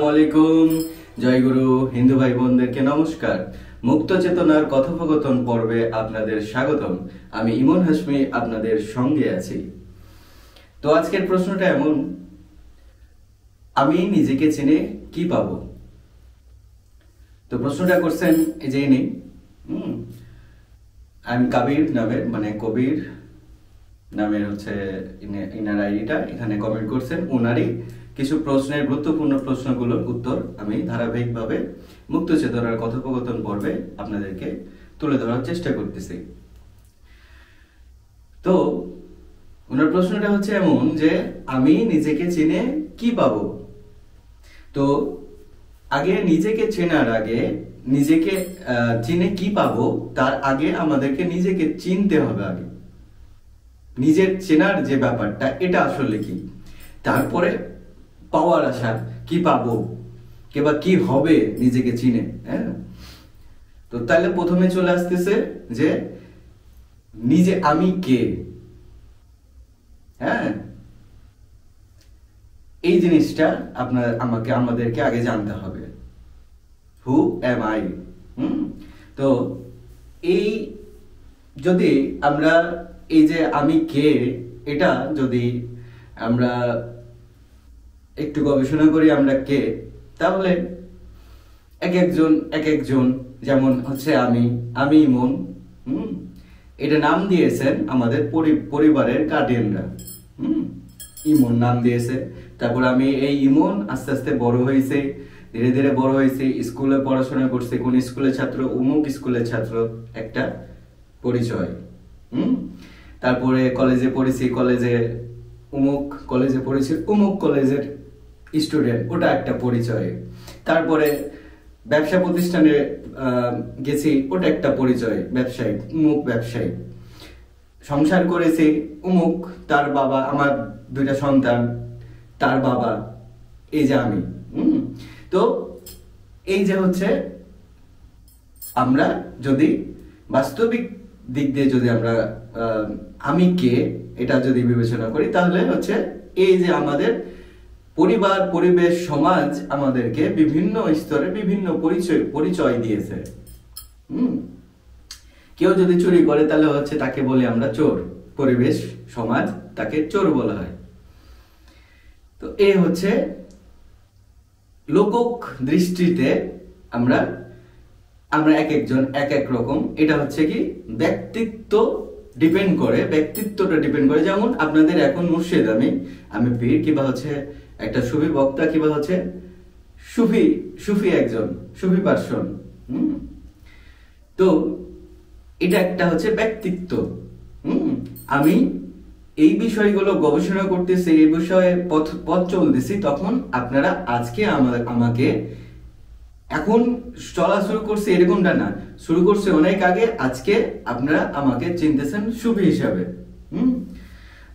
আসসালামু আলাইকুম। জয়গুরু হিন্দু ভাই বোনদেরকে নমস্কার। মুক্ত চেতনার কথোপকথন পর্বে আপনাদের স্বাগতম। আমি ইমন হাশমি আপনাদের সঙ্গে আছি। তো আজকের প্রশ্নটা এমন, আমি নিজেকে চিনে কি পাবো? তো প্রশ্নটা করছেন এই যে ইনি আমি কবির নামের, মানে কবির নামের হচ্ছে ইনার আইডিটা, এখানে কমেন্ট করছেন। ওনারই কিছু প্রশ্নের, গুরুত্বপূর্ণ প্রশ্নগুলোর উত্তর আমি ধারাবাহিকভাবে মুক্ত চেতনার কথোপকথন পর্বে আপনাদেরকে তুলে ধরার চেষ্টা করতেছি। তো ওনার প্রশ্নটা হচ্ছে এমন যে আমি নিজেকে চিনে কি পাবো? তো আগে নিজেকে চেনার আগে, নিজেকে চিনে কি পাবো তার আগে আমাদেরকে নিজেকে চিনতে হবে। আগে নিজের চেনার যে ব্যাপারটা, এটা আসলে কি, তারপরে পাওয়ার আশা কি পাবো কিংবা কি হবে নিজেকে চিনে। হ্যাঁ, তো তাহলে প্রথমে চলে আসতেছে যে নিজে আমি কে। হ্যাঁ, এই জিনিসটা আমাদেরকে আগে জানতে হবে। Who am I. তো এই যদি আমরা এই যে আমি কে, এটা যদি আমরা একটু গবেষণা করি আমরা কে, তাহলে এক একজন যেমন হচ্ছে আমি ইমন, এটা নাম দিয়েছেন আমাদের পরিবারের গার্ডিয়ানরা। ইমন নাম দিয়েছে। তারপর আমি এই ইমন আস্তে আস্তে বড় হয়েছে, ধীরে ধীরে বড় হয়েছে, স্কুলে পড়াশোনা করছে, কোন স্কুলের ছাত্র, অমুক স্কুলের ছাত্র, একটা পরিচয়। তারপরে কলেজে পড়েছি, অমুক কলেজে পড়েছি, অমুক কলেজের স্টুডেন্ট, ওটা একটা পরিচয়। তারপরে ব্যবসা প্রতিষ্ঠানে গেছি, ওটা একটা পরিচয়, ব্যবসায়ী, অমুক ব্যবসায়ী। সংসার করেছি, অমুক, তার বাবা, আমার 2টা সন্তান, তার বাবা, এই যে আমি। তো এই যে হচ্ছে আমরা যদি বাস্তবিক দিক দিয়ে যদি আমরা আমি কে এটা যদি বিবেচনা করি, তাহলে হচ্ছে এই যে আমাদের পরিবার, পরিবেশ, সমাজ আমাদেরকে বিভিন্ন স্তরে বিভিন্ন পরিচয় দিয়েছে। কেউ যদি চুরি করে তাহলে হচ্ছে তাকে বলি আমরা চোর, পরিবেশ সমাজ তাকে চোর বলা হয়। তো এই হচ্ছে লোকক দৃষ্টিতে আমরা এক একজন এক এক রকম। এটা হচ্ছে কি ব্যক্তিত্বটা ডিপেন্ড করে। যেমন আপনাদের এখন মুর্শিদ, আমি পীর, কিংবা হচ্ছে একটা সুফি বক্তা, কিংবা হচ্ছে সুফি একজন সুফি পার্সন। তো এটা একটা হচ্ছে ব্যক্তিত্ব। আমি এই বিষয়গুলো গবেষণা করতেছি, এই বিষয়ে পথ চলতেছি, তখন আপনারা আজকে আমাকে এখন চলা শুরু করছে এরকমটা না, শুরু করছে অনেক আগে। আজকে আপনারা আমাকে চিনতেছেন সুফি হিসাবে।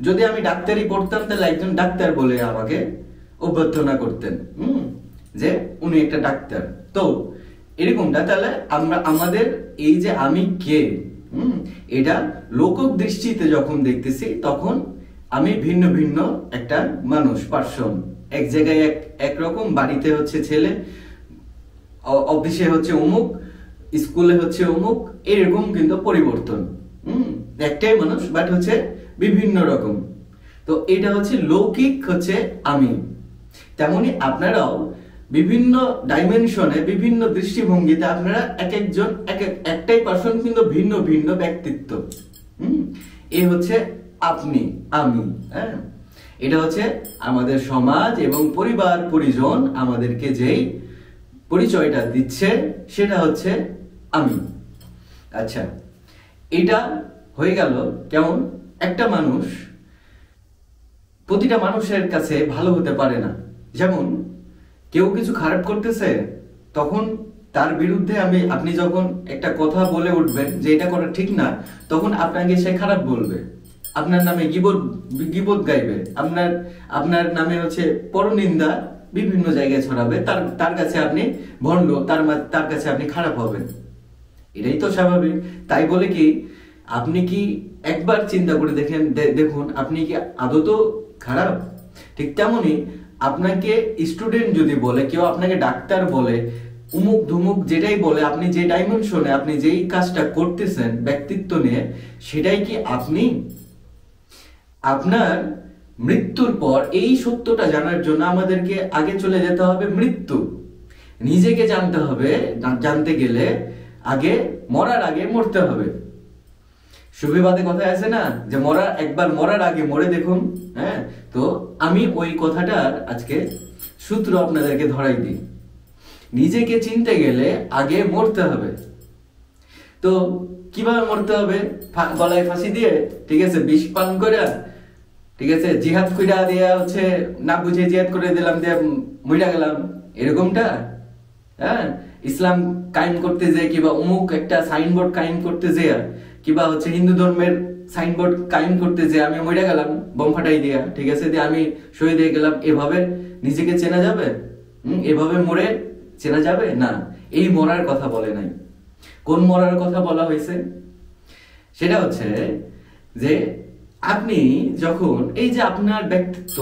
যদি আমি ডাক্তারি পড়তাম তাহলে একজন ডাক্তার বলে আমাকে অভ্যর্থনা করতেন, যে উনি একটা ডাক্তার। তো এরকমটা, তাহলে আমাদের এই যে আমি কে, এটা লোকক দৃষ্টিতে যখন দেখতেছি, তখন আমি ভিন্ন ভিন্ন একটা মানুষ, পার্সন। এক জায়গায় একরকম, বাড়িতে হচ্ছে ছেলে, অফিসে হচ্ছে অমুক, স্কুলে হচ্ছে অমুক, এরকম কিন্তু পরিবর্তন। একটাই মানুষ, বাট হচ্ছে বিভিন্ন রকম। তো এটা হচ্ছে লৌকিক হচ্ছে আমি। তেমনি আপনারাও বিভিন্ন ডাইমেনশনে, বিভিন্ন দৃষ্টিভঙ্গিতে আপনারা এক একজন একটাই পার্সন, কিন্তু ভিন্ন ভিন্ন ব্যক্তিত্ব। এ হচ্ছে আমি। হ্যাঁ, এটা হচ্ছে আমাদের সমাজ এবং পরিবার পরিজন আমাদেরকে যেই পরিচয়টা দিচ্ছে, সেটা হচ্ছে আমি। আচ্ছা, এটা হয়ে গেল কেমন? একটা মানুষ প্রতিটা মানুষের কাছে ভালো হতে পারে না। যেমন কেউ কিছু খারাপ করতেছে, তখন তার বিরুদ্ধে আপনি যখন একটা কথা বলে উঠবেন যে এটা করা ঠিক না, তখন আপনাকে সে খারাপ বলবে, আপনার নামে গীবত গাইবে, আপনার নামে হচ্ছে পরনিন্দা বিভিন্ন জায়গায় ছড়াবে। তার কাছে আপনি ভণ্ড, তার কাছে আপনি খারাপ হবেন। এটাই তো স্বাভাবিক। তাই বলে কি আপনি কি একবার চিন্তা করে দেখুন আপনি কি আদৌ খারাপ? ঠিক তেমনি আপনাকে স্টুডেন্ট যদি বলে, কেউ আপনাকে ডাক্তার বলে, উমুক ধুমুক যেটাই বলে, আপনি যে ডাইমেনশনে আপনি যেই কাজটা করতেছেন ব্যক্তিত্ব নিয়ে, সেটাই কি আপনি? আপনার মৃত্যুর পর এই সত্যটা জানার জন্য আমাদেরকে আগে চলে যেতে হবে মৃত্যু। নিজেকে জানতে হবে, জানতে গেলে আগে মরার আগে মরতে হবে। সুফিবাদে কথা আছে না যে একবার মরার আগে মরে দেখুন। হ্যাঁ, তো আমি ওই কথাটার আজকে সূত্র আপনাদেরকে ধরাই দিই। নিজেকে চিনতে গেলে আগে মরতে হবে। তো কিভাবে মরতে হবে? গলায় ফাঁসি দিয়ে, ঠিক আছে, বিষ পান করে, ঠিক আছে, জিহাদ কইরা দিয়া হচ্ছে না বুঝে জিহাদ করে দিলাম, দিয়ে মইরা গেলাম, এরকমটা? হ্যাঁ, ইসলাম কায়েম করতে যে কিংবা অমুক একটা সাইনবোর্ড কায়েম করতে যে কিংবা হচ্ছে হিন্দু ধর্মের সাইনবোর্ড কায়েম করতে যে আমি মইরা গেলাম বোম ফাটাই দিয়া, ঠিক আছে, দিয়ে আমি শহীদ হয়ে গেলাম, এভাবে নিজেকে চেনা যাবে? এভাবে মরে চেনা যাবে না। এই মরার কথা বলে নাই। কোন মরার কথা বলা হয়েছে? সেটা হচ্ছে যে আপনি যখন এই যে আপনার ব্যক্তিত্ব,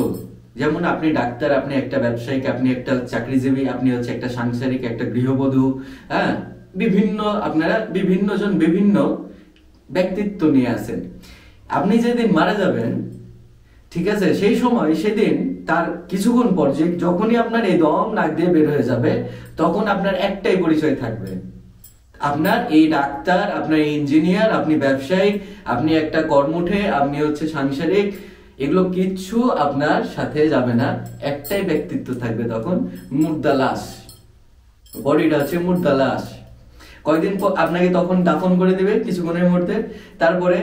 যেমন আপনি ডাক্তার, আপনি একটা ব্যবসায়িক, আপনি একটা চাকরিজীবী, আপনি হচ্ছে একটা সাংসারিক, একটা গৃহবধূ, হ্যাঁ, আপনারা বিভিন্ন জন বিভিন্ন ব্যক্তিত্ব নিয়ে আছেন। আপনি যেদিন মারা যাবেন, ঠিক আছে, সেই সময় সেদিন তার কিছুক্ষণ পর যখনই আপনার এই দম নাক দিয়ে বের হয়ে যাবে, তখন আপনার একটাই পরিচয় থাকবে। আপনার এই ডাক্তার, আপনার ইঞ্জিনিয়ার, আপনি ব্যবসায়ী, আপনি একটা কর্মঠে, আপনি হচ্ছে সাংসারিক, এগুলো কিচ্ছু আপনার সাথে যাবে না। একটাই ব্যক্তিত্ব থাকবে তখন, মুর্দা লাশ। বডিটা হচ্ছে মুর্দা লাশ। কয়েকদিন পর আপনাকে তখন দাফন করে দেবে কিছুক্ষণের মধ্যে। তারপরে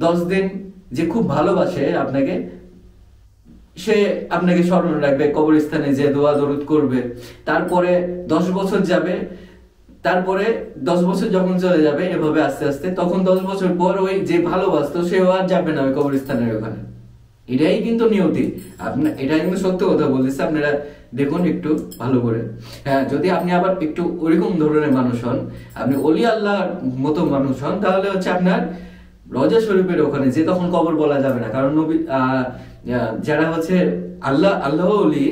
10 দিন যে খুব ভালোবাসে আপনাকে, সে আপনাকে স্মরণ রাখবে, কবরস্থানে যে দোয়া দরুদ করবে। তারপরে 10 বছর যাবে, তারপরে 10 বছর যখন চলে যাবে এভাবে আস্তে আস্তে, তখন 10 বছর পর ওই যে ভালোবাসতো সেও আর যাবে না ওই কবরস্থানের ওখানে। এটাই কিন্তু নিয়তি। আপনার এটাই কিন্তু সত্য কথা বলতেছে, আপনারা দেখুন একটু ভালো করে। হ্যাঁ, যদি আপনি আবার একটু ওইরকম ধরনের মানুষ হন, আপনি ওলি আল্লাহর মতো মানুষ হন, তাহলে হচ্ছে আপনার রওজা শরীফের ওখানে যে তখন কবর বলা যাবে না। কারণ নবী যারা হচ্ছে আল্লাহ ওলি,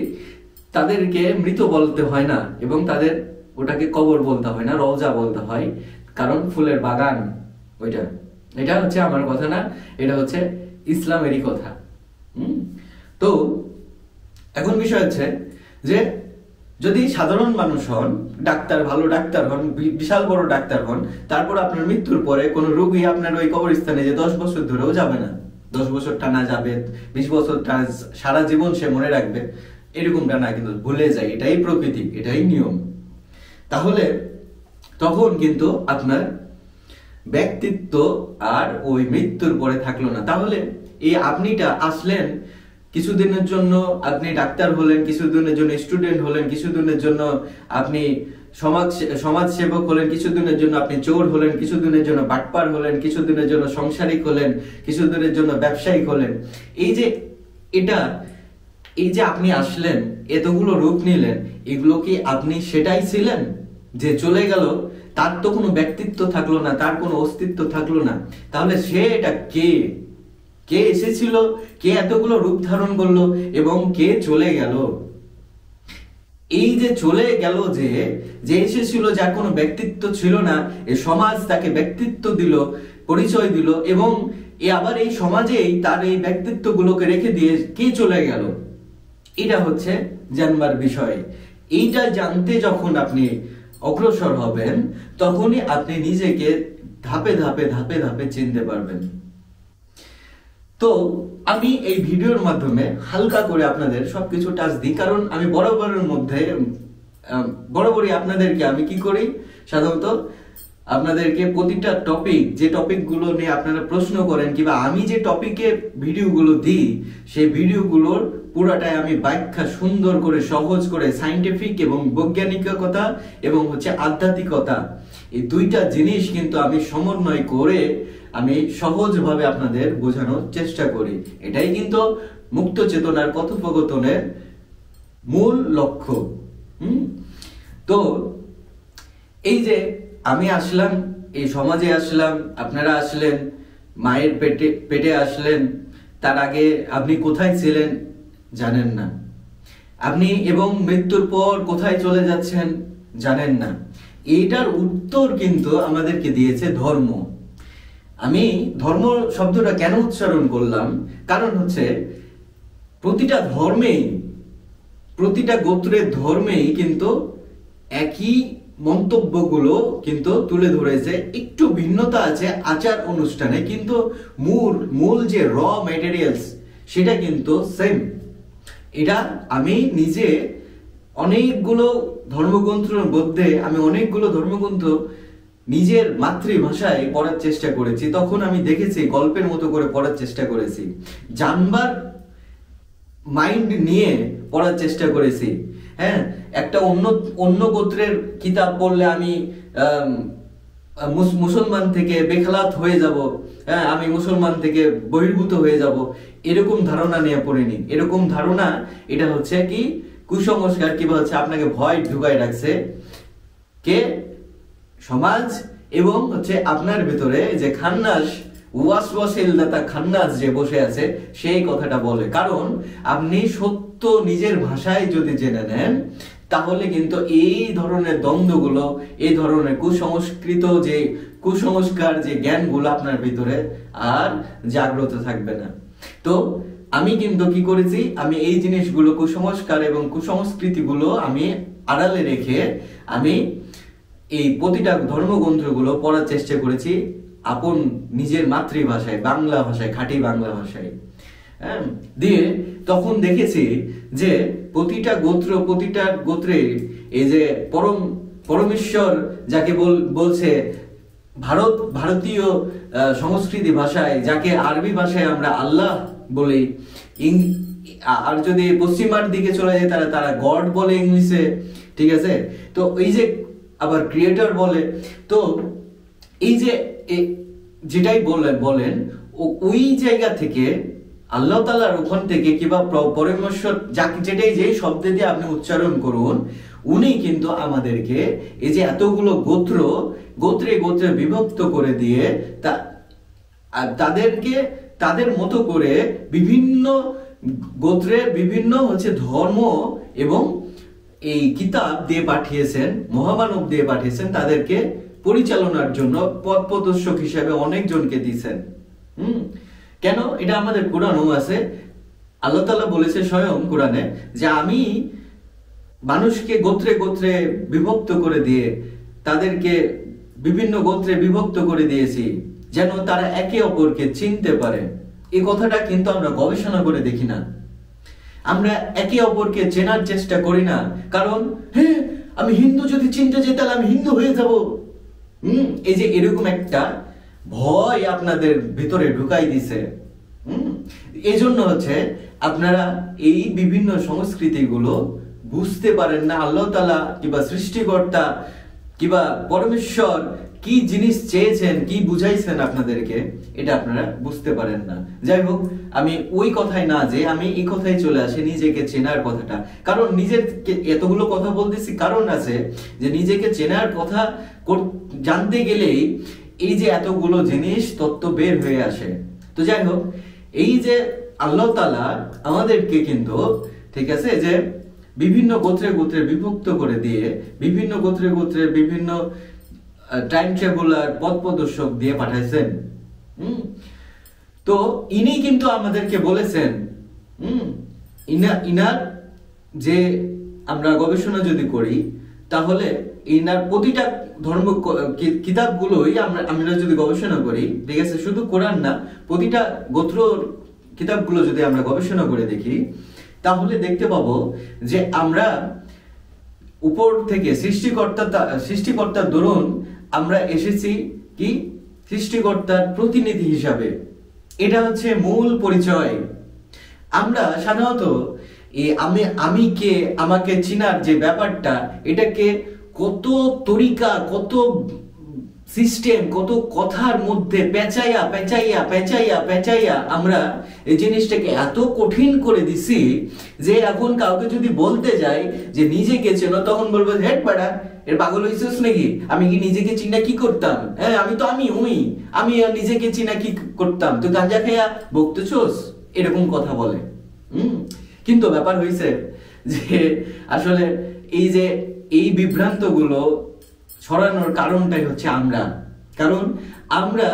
তাদেরকে মৃত বলতে হয় না, এবং তাদের ওটাকে কবর বলতে হয় না, রওজা বলতে হয়, কারণ ফুলের বাগান ওইটা। এটা হচ্ছে আমার কথা না, এটা হচ্ছে ইসলামেরই কথা। তো এখন বিষয় হচ্ছে যে যদি সাধারণ মানুষ হন, ডাক্তার, ভালো ডাক্তার হন, বিশাল বড় ডাক্তার হন, তারপর আপনার মৃত্যুর পরে কোনো রোগী আপনার ওই কবরস্থানে যে 10 বছর ধরেও যাবে না, 10 বছর টানা যাবে, 20 বছর টানা, সারা জীবন সে মনে রাখবে, এরকমটা না, কিন্তু ভুলে যায়। এটাই প্রকৃতি, এটাই নিয়ম। তাহলে তখন কিন্তু আপনার ব্যক্তিত্ব আর ওই মৃত্যুর পরে থাকলো না। তাহলে এই আপনিটা আসলেন কিছুদিনের জন্য, আপনি ডাক্তার হলেন, কিছুদিনের জন্য স্টুডেন্ট হলেন, কিছুদিনের জন্য আপনি সমাজ সেবক হলেন, কিছুদিনের জন্য আপনি চোর হলেন, কিছুদিনের জন্য বাটপার হলেন, কিছুদিনের জন্য সংসারিক হলেন, কিছুদিনের জন্য ব্যবসায়িক হলেন। এই যে আপনি আসলেন, এতগুলো রূপ নিলেন, এগুলো কি আপনি সেটাই ছিলেন যে চলে গেল? তার তো কোনো ব্যক্তিত্ব থাকলো না, তার কোনো অস্তিত্ব থাকলো না। তাহলে সে এটা কে এসেছিল, কে এতগুলো রূপ ধারণ করলো, এবং কে চলে গেল? এই যে চলে গেল, যে এসেছিল, যার কোনো ব্যক্তিত্ব ছিল না, এই সমাজ তাকে ব্যক্তিত্ব দিল, পরিচয় দিল, এবং আবার এই সমাজেই তার এই ব্যক্তিত্বগুলোকে রেখে দিয়ে কে চলে গেল? এটা হচ্ছে জানবার বিষয়। এইটা জানতে যখন আপনি অগ্রসর হবেন, তখনই আপনি নিজেকে ধাপে ধাপে ধাপে ধাপে চিনতে পারবেন। তো আমি এই ভিডিওর মাধ্যমে হালকা করে আপনাদের সবকিছু টাচ দিই, কারণ আমি বরাবরই আপনাদেরকে আমি কি করি, সাধারণত আপনাদেরকে প্রতিটা টপিক, যে টপিকগুলো নিয়ে আপনারা প্রশ্ন করেন, কিংবা আমি যে টপিকে ভিডিওগুলো দিই, সেই ভিডিওগুলোর পুরাটাই আমি ব্যাখ্যা সুন্দর করে, সহজ করে, সাইন্টিফিক এবং বৈজ্ঞানিকতা এবং হচ্ছে আধ্যাত্মিকতা, এই দুইটা জিনিস কিন্তু আমি সমন্বয় করে আমি সহজভাবে আপনাদের বোঝানোর চেষ্টা করি। এটাই কিন্তু মুক্ত চেতনার কথোপকথনের মূল লক্ষ্য। তো এই যে আমি আসলাম, এই সমাজে আসলাম, আপনারা আসলেন, মায়ের পেটে আসলেন, তার আগে আপনি কোথায় ছিলেন জানেন না। আপনি এবং মৃত্যুর পর কোথায় চলে যাচ্ছেন জানেন না। এইটার উত্তর কিন্তু আমাদেরকে দিয়েছে ধর্ম। আমি ধর্ম শব্দটা কেন উচ্চারণ করলাম, কারণ হচ্ছে প্রতিটা ধর্মেই, প্রতিটা গোত্রের ধর্মেই কিন্তু একই মন্তব্যগুলো কিন্তু তুলে ধরেছে। একটু ভিন্নতা আছে আচার অনুষ্ঠানে, কিন্তু মূল যে র ম্যাটেরিয়ালস সেটা কিন্তু সেম। এটা আমি নিজে অনেকগুলো ধর্মগ্রন্থের মধ্যে আমি অনেকগুলো ধর্মগ্রন্থ নিজের মাতৃভাষায় পড়ার চেষ্টা করেছি। তখন আমি দেখেছি গল্পের মতো করে পড়ার চেষ্টা করেছি, জানবার মাইন্ড নিয়ে পড়ার চেষ্টা করেছি। হ্যাঁ, একটা অন্য গোত্রের কিতাব পড়লে আমি মুসলমান থেকে বেখলাত হয়ে যাব, হ্যাঁ আমি মুসলমান থেকে বহির্ভূত হয়ে যাব, এরকম ধারণা নিয়ে পড়িনি। এরকম ধারণা এটা হচ্ছে কি কুসংস্কার, কিংবা হচ্ছে আপনাকে ভয় ঢুকায় রাখছে কে সমাজ, এবং হচ্ছে আপনার ভিতরে যে খান্নাস ওয়াসওয়াসিল দাতা খান্নাস যে বসে আছে সেই কথাটা বলে। কারণ আপনি সত্য নিজের ভাষায় যদি জেনে নেন, তাহলে কিন্তু এই ধরনের দ্বন্দ্বগুলো, এই ধরনের কুসংস্কার যে জ্ঞানগুলো আপনার ভিতরে আর জাগ্রত থাকবে না। তো আমি কিন্তু কি করেছি, আমি এই জিনিসগুলো কুসংস্কার এবং কুসংস্কৃতিগুলো আমি আড়ালে রেখে আমি এই প্রতিটা ধর্মগ্রন্থগুলো পড়ার চেষ্টা করেছি আপন নিজের মাতৃভাষায়, বাংলা ভাষায়, খাঁটি বাংলা ভাষায়। হ্যাঁ, দিয়ে তখন দেখেছি যে প্রতিটা গোত্রে এই যে পরমেশ্বর যাকে বলছে ভারতীয় সংস্কৃতি ভাষায়, যাকে আরবি ভাষায় আমরা আল্লাহ বলি, আর যদি পশ্চিমার দিকে চলে যায় তারা গড বলে ইংলিশে, ঠিক আছে। তো এই যে আবার ক্রিয়েটর বলে, তো এই যে যেটাই বলেন ওই জায়গা থেকে আল্লাহ তাআলার ওখান থেকে কিংবা পরমেশ্বর যেটাই যে শব্দ দিয়ে আপনি উচ্চারণ করুন, উনি কিন্তু আমাদেরকে এই যে এতগুলো গোত্রে বিভক্ত করে দিয়ে তাদেরকে তাদের মতো করে বিভিন্ন গোত্রের বিভিন্ন হচ্ছে ধর্ম এবং এই কিতাব দিয়ে পাঠিয়েছেন, মহামানব দিয়ে পাঠিয়েছেন, তাদেরকে পরিচালনার জন্য পথ প্রদর্শক হিসেবে অনেকজনকে দিয়েছেন। কেন? এটা আমাদের কোরআনও আছে। আল্লাহ তাআলা বলেছে স্বয়ং কোরআনে যে আমি মানুষকে গোত্রে বিভক্ত করে দিয়ে তাদেরকে বিভিন্ন গোত্রে বিভক্ত করে দিয়েছি যেন তারা একে অপরকে চিনতে পারে। এই কথাটা কিন্তু আমরা গবেষণা করে দেখি না, আমরা একে অপরকে চেনার চেষ্টা করি না। কারণ হ্যাঁ, আমি হিন্দু যদি চিনতে চাই তাহলে আমি হিন্দু হয়ে যাব। এই যে এরকম একটা ভয় আপনাদের ভিতরে ঢুকাই দিছে। এই জন্য হচ্ছে আপনারা এই বিভিন্ন সংস্কৃতিগুলো বুঝতে পারেন না। আল্লাহ তাআলা কিংবা সৃষ্টিকর্তা কিংবা পরমেশ্বর কি জিনিস চেয়েছেন, কি বুঝাইছেন আপনাদেরকে, এটা আপনারা বুঝতে পারেন না। যাই হোক, আমি ওই কথায় না যে আমি এই কথায় চলে আসি নিজেকে চেনার কথাটা। কারণ নিজেকে এতগুলো কথা বলতেছি কারণ আছে যে নিজেকে চেনার কথা জানতে গেলেই এই যে এতগুলো জিনিস তত্ত্ব বের হয়ে আসে। তো যাই হোক, এই যে আল্লাহ তাআলা আমাদেরকে কিন্তু ঠিক আছে যে বিভিন্ন গোত্রে বিভক্ত করে দিয়ে বিভিন্ন গোত্রে বিভিন্ন টাইম টেবুলার পথ প্রদর্শক দিয়ে পাঠাইছেন। তো ইনি কিন্তু আমাদেরকে বলেছেন, ইনার যে আমরা গবেষণা যদি করি তাহলে ইনার প্রতিটা ধর্ম কিতাবগুলোই আমরা যদি গবেষণা করি, ঠিক আছে, শুধু কোরআন না, প্রতিটা গোত্র কিতাবগুলো যদি আমরা গবেষণা করে দেখি, তাহলে দেখতে পাবো যে আমরা উপর থেকে সৃষ্টিকর্তার দরুন আমরা এসেছি কি সৃষ্টিকর্তার প্রতিনিধি হিসাবে। এটা হচ্ছে মূল পরিচয়। আমরা সাধারণত আমি কে আমাকে চিনার যে ব্যাপারটা, এটাকে কত তরিকা, কত সিস্টেম, কত কথার মধ্যে পেঁচাইয়া আমরা এই জিনিসটাকে এত কঠিন করে দিছি যে এখন কাউকে যদি বলতে যাই যে নিজেকে চেনো, তখন বলবো হেড বাড়া এর পাগল হইছিস নাকি, আমি কি নিজেকে চিনা কি করতাম, হ্যাঁ আমি তো আমি নিজেকে চিনা কি করতাম, তুই গাঁজা খেয়া বকতেছোস, এরকম কথা বলে। কিন্তু ব্যাপার হইছে যে আসলে এই যে এই বিভ্রান্তগুলো ছড়ানোর কারণটাই হচ্ছে আমরা, কারণ আমরা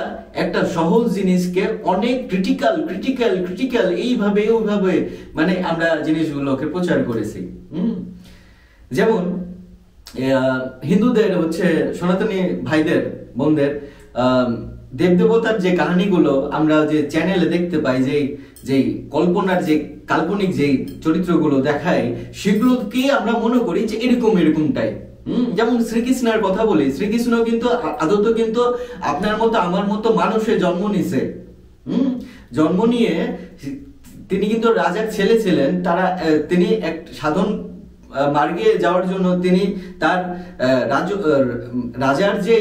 একটা সহজ জিনিসকে অনেক ক্রিটিক্যাল এইভাবে ওইভাবে মানে আমরা জিনিসগুলোকে প্রচার করেছি। যেমন হিন্দুদের হচ্ছে সনাতনী ভাইদের বোনদের দেবদেবতার যে কাহিনীগুলো আমরা যে চ্যানেলে দেখতে পাই, যে কল্পনার যে কাল্পনিক যে চরিত্রগুলো দেখায়, সেগুলোকে আমরা মনে করি যে এরকমটাই। যেমন শ্রীকৃষ্ণের কথা বলি, শ্রীকৃষ্ণ কিন্তু আদত কিন্তু আপনার মতো আমার মতো মানুষের জন্ম নিছে। জন্ম নিয়ে তিনি কিন্তু রাজার ছেলে ছিলেন, তিনি এক সাধন মার্গে যাওয়ার জন্য তিনি তার রাজার যে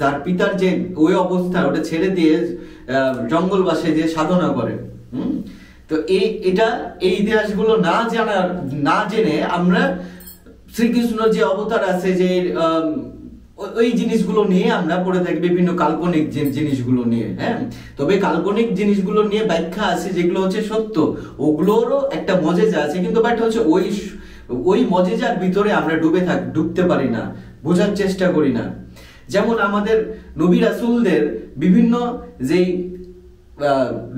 তার পিতার যে ওই অবস্থা ওটা ছেড়ে দিয়ে জঙ্গলবাসে যে সাধনা করে। তো এই ইতিহাসগুলো না জেনে আমরা শ্রীকৃষ্ণ যে অবতার আছে যে ওই জিনিসগুলো নিয়ে আমরা পড়ে থাকি, বিভিন্ন কাল্পনিক জিনিসগুলো নিয়ে। হ্যাঁ, তবে কাল্পনিক জিনিসগুলো নিয়ে ব্যাখ্যা আছে যেগুলো হচ্ছে সত্য, ওগুলোরও একটা মজেজা আছে, কিন্তু ব্যাপারটা হচ্ছে ওই মজেজার ভিতরে আমরা ডুবতে পারি না, বোঝার চেষ্টা করি না। যেমন আমাদের নবী রাসূলদের বিভিন্ন যে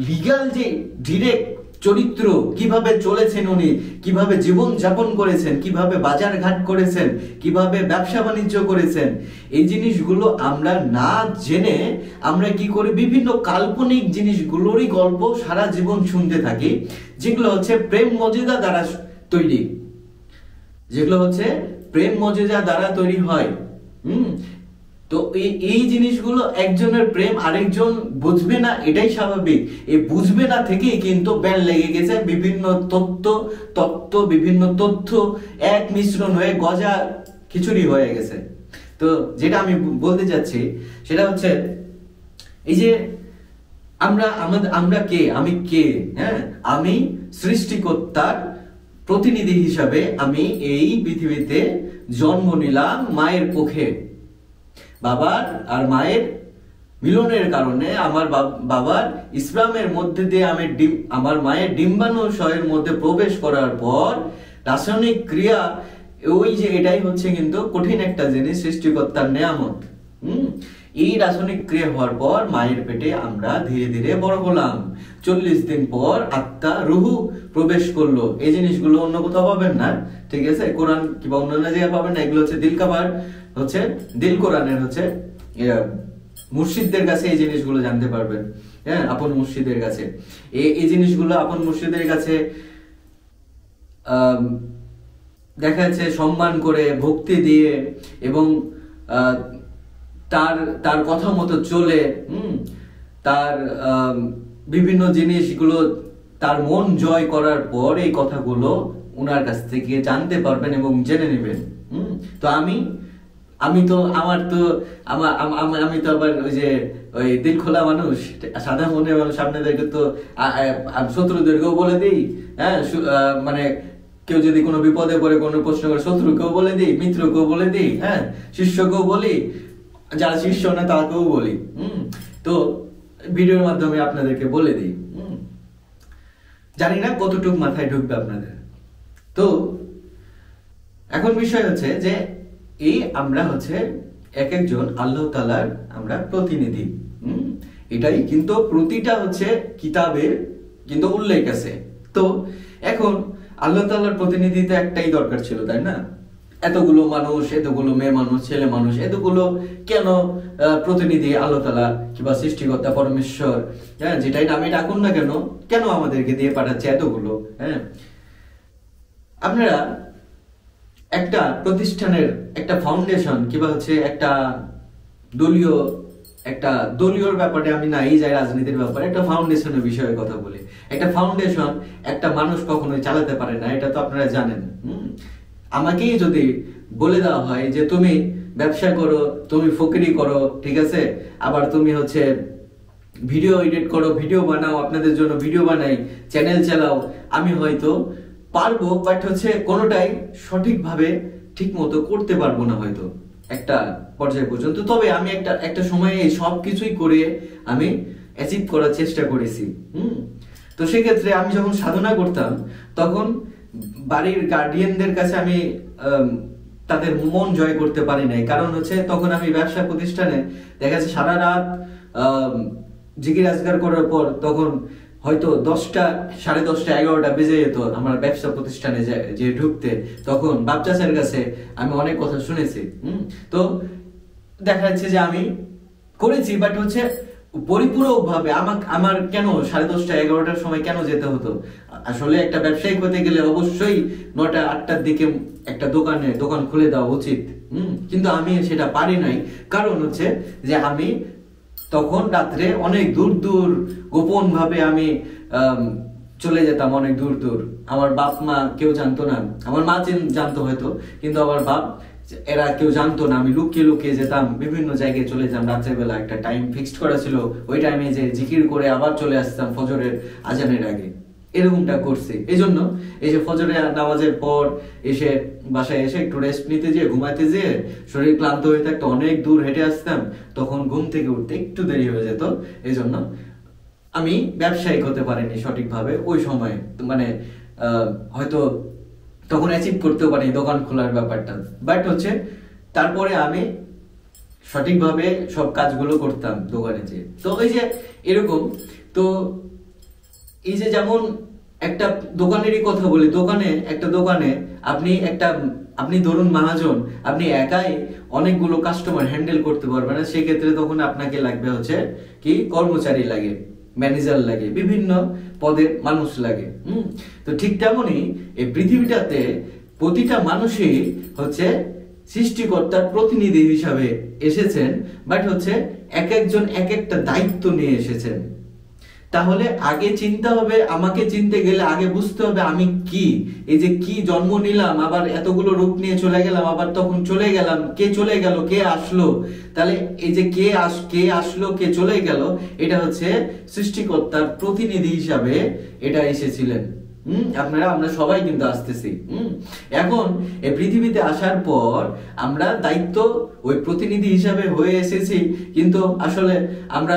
লিগ্যাল যে ডিরেক্ট চরিত্র, কিভাবে চলেছেন উনি, কিভাবে জীবন যাপন করেছেন, কিভাবে বাজার ঘাট করেছেন, কিভাবে ব্যবসা বাণিজ্য করেছেন, এই জিনিসগুলো আমরা না জেনে আমরা কি করি, বিভিন্ন কাল্পনিক জিনিসগুলোরই গল্প সারা জীবন শুনতে থাকি, যেগুলো হচ্ছে প্রেম মজেদা দ্বারা তৈরি, তৈরি হয়। তো এই জিনিসগুলো একজনের প্রেম আরেকজন বুঝবে না, এটাই স্বাভাবিক। এই বুঝবে না থেকেই কিন্তু ব্যান লেগে গেছে, বিভিন্ন বিভিন্ন তথ্য এক মিশ্রণ হয়ে গজা খিচুড়ি হয়ে গেছে। তো যেটা আমি বলতে চাচ্ছি সেটা হচ্ছে এই যে আমরা কে, আমি কে? হ্যাঁ, আমি সৃষ্টিকর্তার প্রতিনিধি হিসাবে আমি এই পৃথিবীতে জন্ম নিলাম মায়ের কোখে। বাবার আর মায়ের মিলনের কারণে আমার বাবার ইসলামের মধ্যে দিয়ে আমার মায়ের ডিম্বাণুশয়ের মধ্যে প্রবেশ করার পর রাসায়নিক ক্রিয়া, এটাই হচ্ছে কিন্তু কঠিন একটা জিনিস, সৃষ্টিকর্তার নেয়ামত। এই রাসায়নিক ক্রিয়া হওয়ার পর মায়ের পেটে আমরা ধীরে ধীরে বড় হলাম। 40 দিন পর আত্মা রুহু প্রবেশ করলো। এই জিনিসগুলো অন্য কোথাও পাবেন না, ঠিক আছে? কোরআন কিংবা অন্যান্য জায়গায় পাবেন না। এগুলো হচ্ছে দিল কোরআনের হচ্ছে মুর্শিদদের কাছে এই জিনিসগুলো জানতে পারবেন। হ্যাঁ, আপন মুর্শিদের কাছে এই জিনিসগুলো আপন মুর্শিদের কাছে দেখা যাচ্ছে সম্মান করে, ভক্তি দিয়ে এবং তার কথা মতো চলে, তার বিভিন্ন জিনিসগুলো তার মন জয় করার পর এই কথাগুলো ওনার কাছ থেকে জানতে পারবেন এবং জেনে নেবেন। তো আমি তো আবার ওই দিল খোলা মানুষ, সাদা মনে মানুষ। আপনাদেরকে তো শত্রুদেরকেও বলে দিই, হ্যাঁ, মানে কেউ যদি কোনো বিপদে পড়ে কোনো প্রশ্ন করে শত্রুকেও বলে দিই, মিত্রকেও বলে দিই, হ্যাঁ, শিষ্যকেও বলি, যারা শিষ্য না তাকেও বলি। তো ভিডিওর মাধ্যমে আপনাদেরকে বলে দিই। জানি না কতটুকু মাথায় ঢুকবে আপনাদের। তো এখন বিষয় হচ্ছে যে আমরা হচ্ছে এক একজন আল্লাহ তাআলার আমরা প্রতিনিধি। এটাই কিন্তু প্রতিটা হচ্ছে কিতাবে কিন্তু উল্লেখ আছে। তো এখন আল্লাহ তাআলার প্রতিনিধিতে একটাই দরকার ছিল, তাই না? এতগুলো মানুষ, এতগুলো মেয়ে মানুষ, ছেলে মানুষ, এতগুলো কেন প্রতিনিধি আল্লাহ তাআলা কিংবা সৃষ্টিকর্তা পরমেশ্বর, হ্যাঁ, যেটাই নামে ডাকুন না কেন আমাদেরকে দিয়ে পাঠাচ্ছে এতগুলো? হ্যাঁ, আপনারা একটা প্রতিষ্ঠানের একটা ফাউন্ডেশন কিংবা হচ্ছে একটা দলীয় ব্যাপারে আমি না এই যায় রাজনীতির ব্যাপারে, একটা ফাউন্ডেশনের বিষয়ে কথা বলি। একটা ফাউন্ডেশন একটা মানুষ কখনোই চালাতে পারে না, এটা তো আপনারা জানেন। আমাকেই যদি বলে দেওয়া হয় যে তুমি ব্যবসা করো, তুমি ফকিরি করো, ঠিক আছে, আবার তুমি হচ্ছে ভিডিও এডিট করো, ভিডিও বানাও, আপনাদের জন্য ভিডিও বানাই, চ্যানেল চালাও, আমি হয়তো পারবো, বাট হচ্ছে কোনোটাই সঠিকভাবে ঠিক মতো করতে পারবো না হয়তো একটা পর্যায় পর্যন্ত। তবে আমি একটা সময়ে সবকিছুই করে আমি অ্যাচিভ করার চেষ্টা করেছি। তো সেক্ষেত্রে আমি যখন সাধনা করতাম তখন বাড়ির গার্ডিয়ানদের কাছে আমি তাদের মন জয় করতে পারি নাই। কারণ হচ্ছে তখন আমি ব্যবসা প্রতিষ্ঠানে দেখা যাচ্ছে সারা রাত জিকির আজগার করার পর তখন হয়তো 10টা, 10:30, 11টা বেজে যেত আমার ব্যবসা প্রতিষ্ঠানে যে ঢুকতে। তখন বাপ চাচার কাছে আমি অনেক কথা শুনেছি। তো দেখা যাচ্ছে যে আমি করেছি, বাট হচ্ছে পরিপূরক ভাবে আমার কেন 10:30, 11টার সময় কেন যেতে হতো? আসলে একটা ব্যবসায়িক হতে গেলে অবশ্যই 9টা, 8টার দিকে একটা দোকান খুলে দেওয়া উচিত। কিন্তু আমি সেটা পারি নাই। কারণ হচ্ছে যে আমি তখন রাত্রে অনেক দূর গোপন ভাবে আমি চলে যেতাম অনেক দূর। আমার বাপ মা কেউ জানতো না, আমার মা জানতো হয়তো, কিন্তু আমার বাপ এরা কেউ জানতো না। আমি লুকিয়ে যেতাম, বিভিন্ন জায়গায় চলে যেতাম রাত্রের বেলা। একটা টাইম ফিক্সড করা ছিল, ওই টাইমে যে জিকির করে আবার চলে আসতাম ফজরের আজানের আগে। এরকমটা করছি। এই জন্য এই যে ফজরের নামাজের পর এসে বাসায় এসে একটু রেস্ট নিতে যেয়ে ঘুমাতে যেয়ে শরীর ক্লান্ত হয়ে থাকতো, অনেক দূর হেঁটে আসতাম, তখন ঘুম থেকে উঠতে একটু দেরি হয়ে যেত। এই জন্য আমি ব্যবসায়িক হতে পারিনি সঠিকভাবে ওই সময়। মানে হয়তো তখন অ্যাচিভ করতেও পারি দোকান খোলার ব্যাপারটা। বাট হচ্ছে তারপরে আমি সঠিকভাবে সব কাজগুলো করতাম দোকানে যেয়ে। তো এই যে এরকম, তো এই যে যেমন একটা দোকানেরই কথা বলি, একটা দোকানে আপনি ধরুন মহাজন, আপনি একাই অনেকগুলো কাস্টমার হ্যান্ডেল করতে পারবেন না। সেক্ষেত্রে তখন আপনাকে লাগবে হচ্ছে কি কর্মচারী লাগে, ম্যানেজার লাগে, বিভিন্ন পদের মানুষ লাগে। তো ঠিক তেমনই এই পৃথিবীটাতে প্রতিটা মানুষই হচ্ছে সৃষ্টিকর্তার প্রতিনিধি হিসাবে এসেছেন, বাট হচ্ছে এক একজন এক একটা দায়িত্ব নিয়ে এসেছেন। তাহলে আগে চিন্তা হবে, আমাকে চিনতে গেলে আগে বুঝতে হবে আমি কি। এই যে কি জন্ম নিলাম, আবার এতগুলো রূপ নিয়ে চলে গেলাম, আবার তখন চলে গেলাম, কে চলে গেল, কে আসলো। তাহলে এই যে কে আসলো, কে চলে গেল, এটা হচ্ছে সৃষ্টিকর্তার প্রতিনিধি হিসাবে এটা এসেছিলেন। আমরা সবাই কিন্তু আসতেছি। এখন এই পৃথিবীতে আসার পর আমরা দায়িত্ব ওই প্রতিনিধি হিসাবে হয়ে এসেছি, কিন্তু আসলে আমরা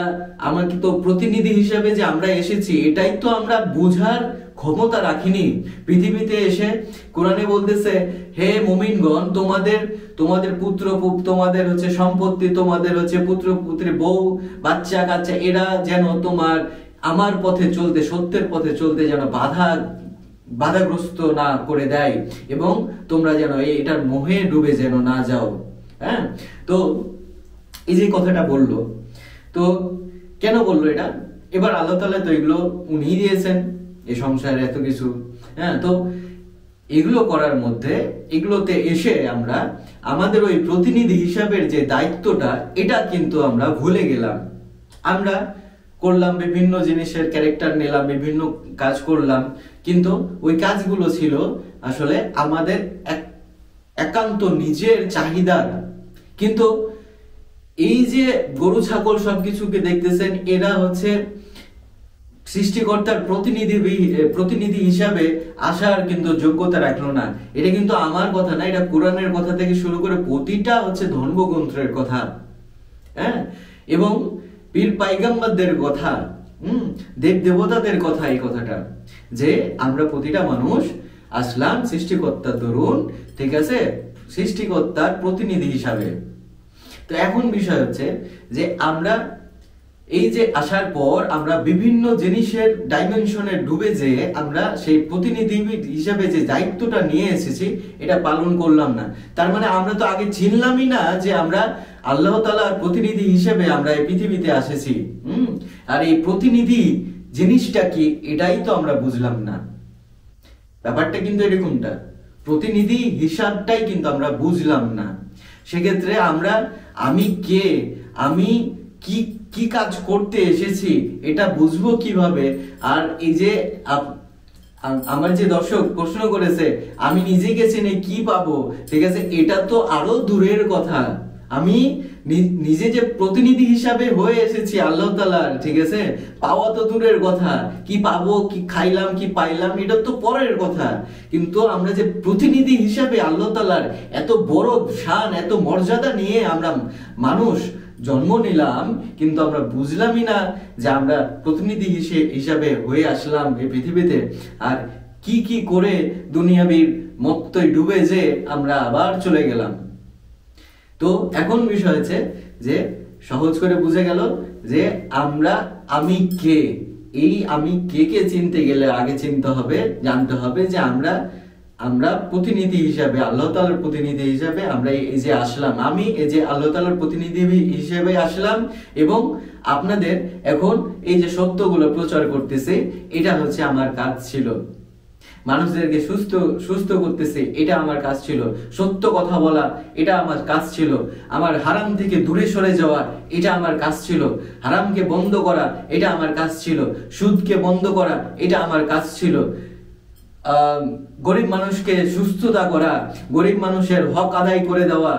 কিন্তু প্রতিনিধি হিসাবে যে আমরা এসেছি এটাই তো আমরা বুঝার ক্ষমতা রাখিনি। পৃথিবীতে এসে কোরআনে বলতেছে, হে মুমিনগণ, তোমাদের পুত্র তোমাদের হচ্ছে সম্পত্তি, তোমাদের হচ্ছে পুত্র পুত্রী, বউ বাচ্চা কাচ্চা, এরা যেন আমার পথে চলতে, সত্যের পথে চলতে যেন বাধাগ্রস্ত না করে দেয়, এবং তোমরা যেন এটার মোহে ডুবে যেন না যাও। হ্যাঁ, তো এই যে কথাটা বললো, তো কেন বললো এটা? এবার আল্লাহ তাআলা তো এগুলো উনি দিয়েছেন, এই সংসারে এত কিছু। হ্যাঁ, তো এগুলো করার মধ্যে, এগুলোতে এসে আমরা আমাদের ওই প্রতিনিধি হিসাবের যে দায়িত্বটা, এটা কিন্তু আমরা ভুলে গেলাম। আমরা করলাম বিভিন্ন জিনিসের ক্যারেক্টার নিলাম, বিভিন্ন কাজ করলাম, কিন্তু ওই কাজগুলো ছিল আসলে আমাদের একান্ত নিজের চাহিদা। কিন্তু এই যে গরু ছাগল সবকিছুকে দেখতেছেন, এরা হচ্ছে সৃষ্টিকর্তার প্রতিনিধি হিসাবে আসার কিন্তু যোগ্যতা রাখলো না। এটা কিন্তু আমার কথা না, এটা কোরআনের কথা থেকে শুরু করে প্রতিটা হচ্ছে ধর্মগ্রন্থের কথা। হ্যাঁ, এবং পীর পাইগাম্বারদের কথা, দেব দেবতাদের কথা, এই কথাটা যে আমরা প্রতিটা মানুষ আসলাম সৃষ্টিকর্তার দরুন, ঠিক আছে, সৃষ্টিকর্তার প্রতিনিধি হিসাবে। তো এখন বিষয় হচ্ছে যে আমরা এই যে আসার পর আমরা বিভিন্ন জিনিসের ডাইমেনশনে ডুবে যে আমরা সেই প্রতিনিধি হিসাবে যে দায়িত্বটা নিয়ে এসেছি এটা পালন করলাম না। তার মানে আমরা তো আগে চিনলামই না যে আমরা আল্লাহ তাআলার প্রতিনিধি হিসেবে আমরা এই পৃথিবীতে এসেছি। আর এই প্রতিনিধি জিনিসটা কি এটাই তো আমরা বুঝলাম না। ব্যাপারটা কিন্তু এরকমটা, প্রতিনিধি হিসাবটাই কিন্তু আমরা বুঝলাম না। সেক্ষেত্রে আমি কে, আমি কি কাজ করতে এসেছি এটা বুঝবো কিভাবে? আর এই যে আমার যে দর্শক প্রশ্ন করেছে আমি নিজেকে চিনে কি পাবো, ঠিক আছে, এটা তো আরো দূরের কথা। আমি নিজে যে প্রতিনিধি হিসাবে হয়ে এসেছি আল্লাহ তাআলার, ঠিক আছে, পাওয়া তো দূরের কথা, কি পাবো, কি খাইলাম, কি পাইলাম, এটা তো পরের কথা। কিন্তু আমরা যে প্রতিনিধি হিসাবে আল্লাহ তাআলার এত বড় শান, এত মর্যাদা নিয়ে আমরা মানুষ জন্ম নিলাম, কিন্তু আমরা বুঝলামই না যে আমরা প্রতিনিধি হিসাবে হয়ে আসলাম এই পৃথিবীতে। আর কি কি করে দুনিয়াবির মত্তই ডুবে যে আমরা আবার চলে গেলাম। তো এখন বিষয় হচ্ছে যে সহজ করে বুঝে গেল যে আমি কে, এই আমি কে চিনতে গেলে আগে চিনতে হবে, জানতে হবে যে আমরা প্রতিনিধি হিসাবে, আল্লাহ তাআলার প্রতিনিধি হিসাবে আমরা এই যে আসলাম, আমি এই যে আল্লাহ তাআলার প্রতিনিধি হিসেবে আসলাম এবং আপনাদের এখন এই যে সত্যগুলো প্রচার করতেছে, এটা হচ্ছে আমার কাজ ছিল। মানুষদেরকে সুস্থ করতেছে, এটা আমার কাজ ছিল। সত্য কথা বলা, এটা আমার কাজ ছিল। আমার হারাম থেকে দূরে সরে যাওয়া, এটা আমার কাজ ছিল। হারামকে বন্ধ করা, এটা আমার কাজ ছিল। সুদকে বন্ধ করা, এটা আমার কাজ ছিল। গরিব মানুষকে সুস্থতা করা, গরিব মানুষের হক আদায় করে দেওয়া,